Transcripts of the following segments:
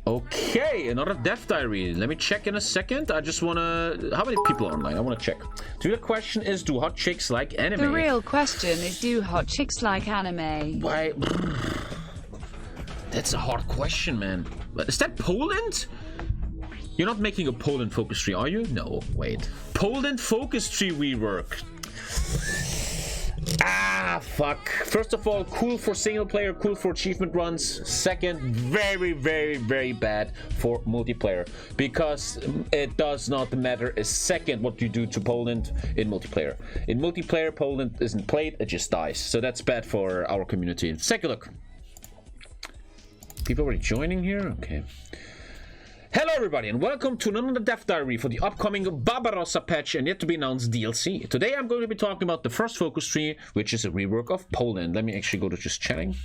Okay, another death diary. Let me check in a second. I just wanna... How many people are online? I wanna check. The real question is, do hot chicks like anime? The real question is, do hot chicks like anime? Why? That's a hard question, man. Is that Poland? You're not making a Poland focus tree, are you? No, wait. Poland focus tree rework. Ah, fuck. First of all, cool for single player, cool for achievement runs. Second, very, very, very bad for multiplayer. Because it does not matter a second what you do to Poland in multiplayer. In multiplayer, Poland isn't played, it just dies. So that's bad for our community. Let's take a look. People already joining here? Okay. Hello everybody and welcome to another death diary for the upcoming Barbarossa patch and yet to be announced DLC. Today I'm going to be talking about the first focus tree, which is a rework of Poland. Let me actually go to just chatting.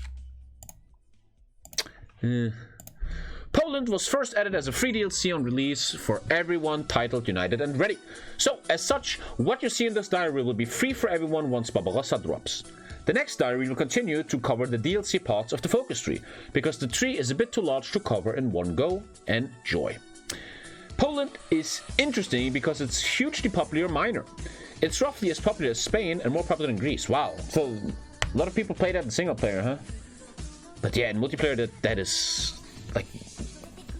Poland was first added as a free DLC on release for everyone, titled, united and ready. So as such, what you see in this diary will be free for everyone once Barbarossa drops. The next diary will continue to cover the DLC parts of the focus tree, because the tree is a bit too large to cover in one go. Enjoy. Poland is interesting because it's hugely popular minor. It's roughly as popular as Spain and more popular than Greece. Wow, so a lot of people play that in single player, huh? But yeah, in multiplayer that is like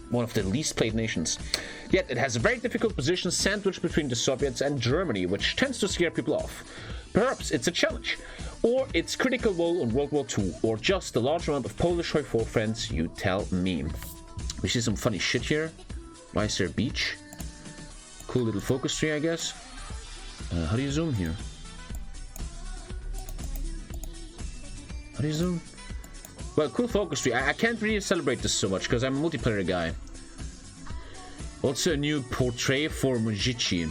one of the least played nations. Yet it has a very difficult position sandwiched between the Soviets and Germany, which tends to scare people off. Perhaps it's a challenge, or its critical role in World War II, or just the large amount of Polish HOI4 friends, you tell me. We see some funny shit here. Why is there a beach? Cool little focus tree, I guess. How do you zoom here? How do you zoom? Well, cool focus tree. I can't really celebrate this so much because I'm a multiplayer guy. Also a new portrait for Mujichi.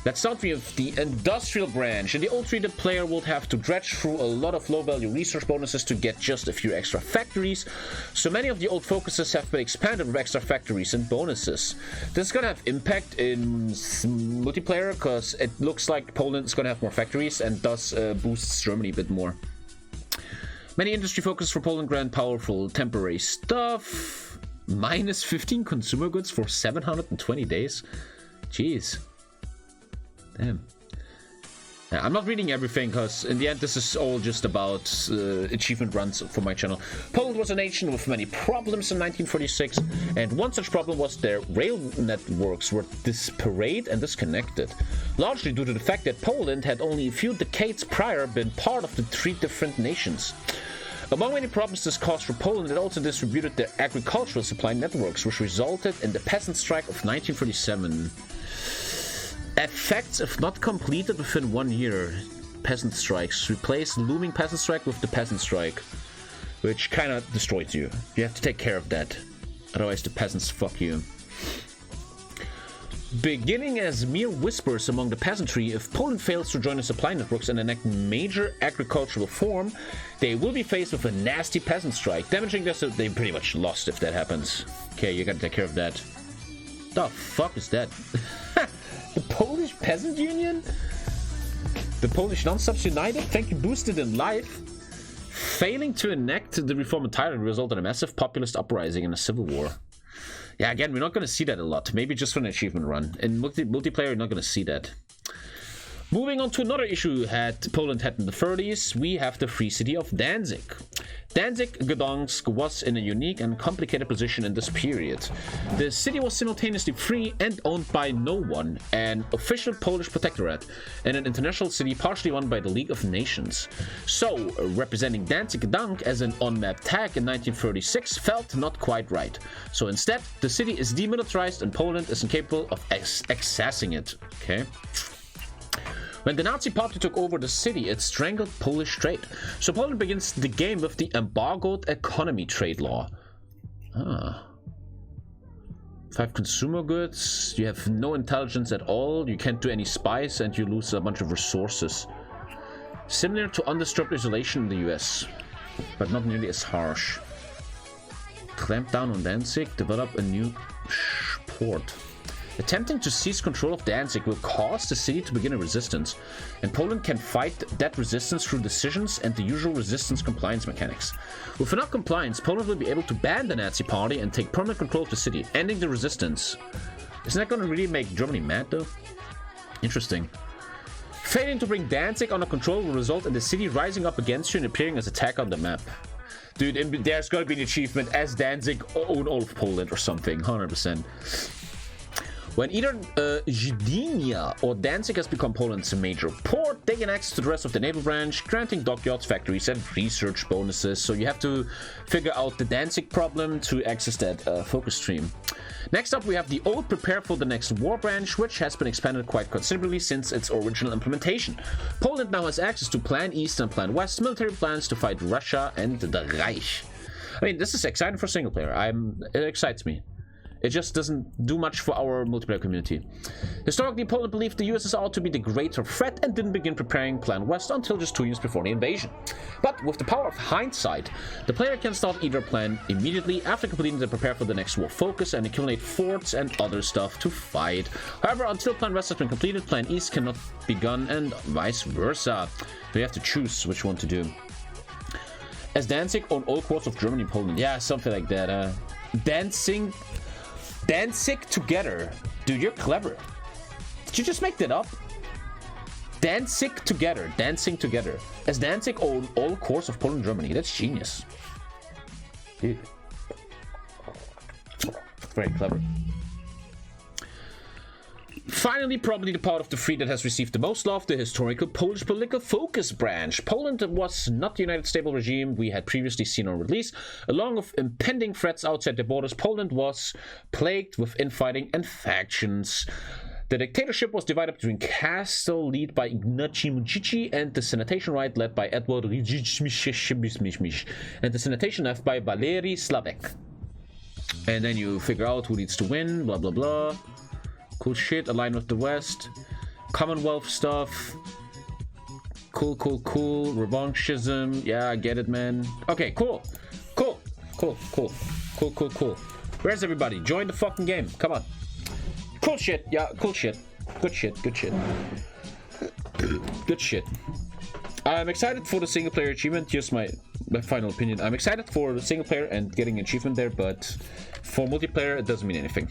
Let's start with the industrial branch. In the old tree, the player would have to dredge through a lot of low-value resource bonuses to get just a few extra factories. So many of the old focuses have been expanded with extra factories and bonuses. This is going to have impact in multiplayer because it looks like Poland is going to have more factories and thus boosts Germany a bit more. Many industry focuses for Poland grant powerful temporary stuff. Minus 15 consumer goods for 720 days. Jeez. Damn. I'm not reading everything because in the end this is all just about achievement runs for my channel. Poland was a nation with many problems in 1946, and one such problem was their rail networks were disparate and disconnected, largely due to the fact that Poland had only a few decades prior been part of the three different nations. Among many problems this caused for Poland, it also distributed their agricultural supply networks, which resulted in the Peasant strike of 1947. Effects if not completed within 1 year. Peasant strikes. Replace looming peasant strike with the peasant strike, which kind of destroys you. You have to take care of that. Otherwise the peasants fuck you. Beginning as mere whispers among the peasantry, if Poland fails to join the supply networks and enact major agricultural reform, they will be faced with a nasty peasant strike, damaging this. They pretty much lost if that happens. Okay, you gotta take care of that. The fuck is that? The Polish Peasant Union? The Polish Non-Subs United? Thank you, boosted in life. Failing to enact the reform entirely resulted in a massive populist uprising and a civil war. Yeah, again, we're not going to see that a lot. Maybe just for an achievement run. In multiplayer, you're not going to see that. Moving on to another issue Poland had in the 30s, we have the free city of Danzig. Danzig, Gdansk was in a unique and complicated position in this period. The city was simultaneously free and owned by no one, an official Polish protectorate, and an international city partially owned by the League of Nations. So, representing Danzig Gdansk as an on-map tag in 1936 felt not quite right. So instead, the city is demilitarized and Poland is incapable of accessing it. Okay. When the Nazi party took over the city, it strangled Polish trade. So Poland begins the game with the embargoed economy trade law. 5 consumer goods, you have no intelligence at all, you can't do any spies, and you lose a bunch of resources. Similar to undisturbed isolation in the US, but not nearly as harsh. Clamp down on Danzig, develop a new port. Attempting to seize control of Danzig will cause the city to begin a resistance, and Poland can fight that resistance through decisions and the usual resistance compliance mechanics. With enough compliance, Poland will be able to ban the Nazi party and take permanent control of the city, ending the resistance. Isn't that going to really make Germany mad, though? Interesting. Failing to bring Danzig under control will result in the city rising up against you and appearing as attack on the map. Dude, there's got to be an achievement as Danzig own all of Poland or something, 100%. When either Gdynia or Danzig has become Poland's major port, they gain access to the rest of the naval branch, granting dockyards, factories, and research bonuses. So you have to figure out the Danzig problem to access that focus stream. Next up, we have the old Prepare for the Next War branch, which has been expanded quite considerably since its original implementation. Poland now has access to Plan East and Plan West military plans to fight Russia and the Reich. I mean, this is exciting for single player. It excites me. It just doesn't do much for our multiplayer community. Historically, Poland believed the USSR to be the greater threat and didn't begin preparing Plan West until just 2 years before the invasion. But with the power of hindsight, the player can start either plan immediately after completing the Prepare for the Next War focus and accumulate forts and other stuff to fight. However, until Plan West has been completed, Plan East cannot be begun and vice versa. So you have to choose which one to do. As Danzig on all quarters of Germany and Poland. Yeah, something like that. Danzig together. Dude, you're clever. Did you just make that up? Danzig together. Dancing together. As Danzig on all cores of Poland and Germany. That's genius. Dude. Very clever. Finally, probably the part of the three that has received the most love, the historical Polish political focus branch. Poland was not the United Stable regime we had previously seen on release. Along with impending threats outside the borders, Poland was plagued with infighting and factions. The dictatorship was divided between Castle, led by Ignacy Mujicki, and the Senatation Right, led by Edward Rydzich, and the Senatation Left by Valery Slavek. And then you figure out who needs to win, blah blah blah. Cool shit, align with the West. Commonwealth stuff. Cool. Revanchism. Yeah, I get it, man. Okay, cool. Where's everybody? Join the fucking game. Come on. Cool shit. Yeah, cool shit. Good shit. I'm excited for the single player achievement. Here's my final opinion. I'm excited for the single player and getting an achievement there, but for multiplayer, it doesn't mean anything.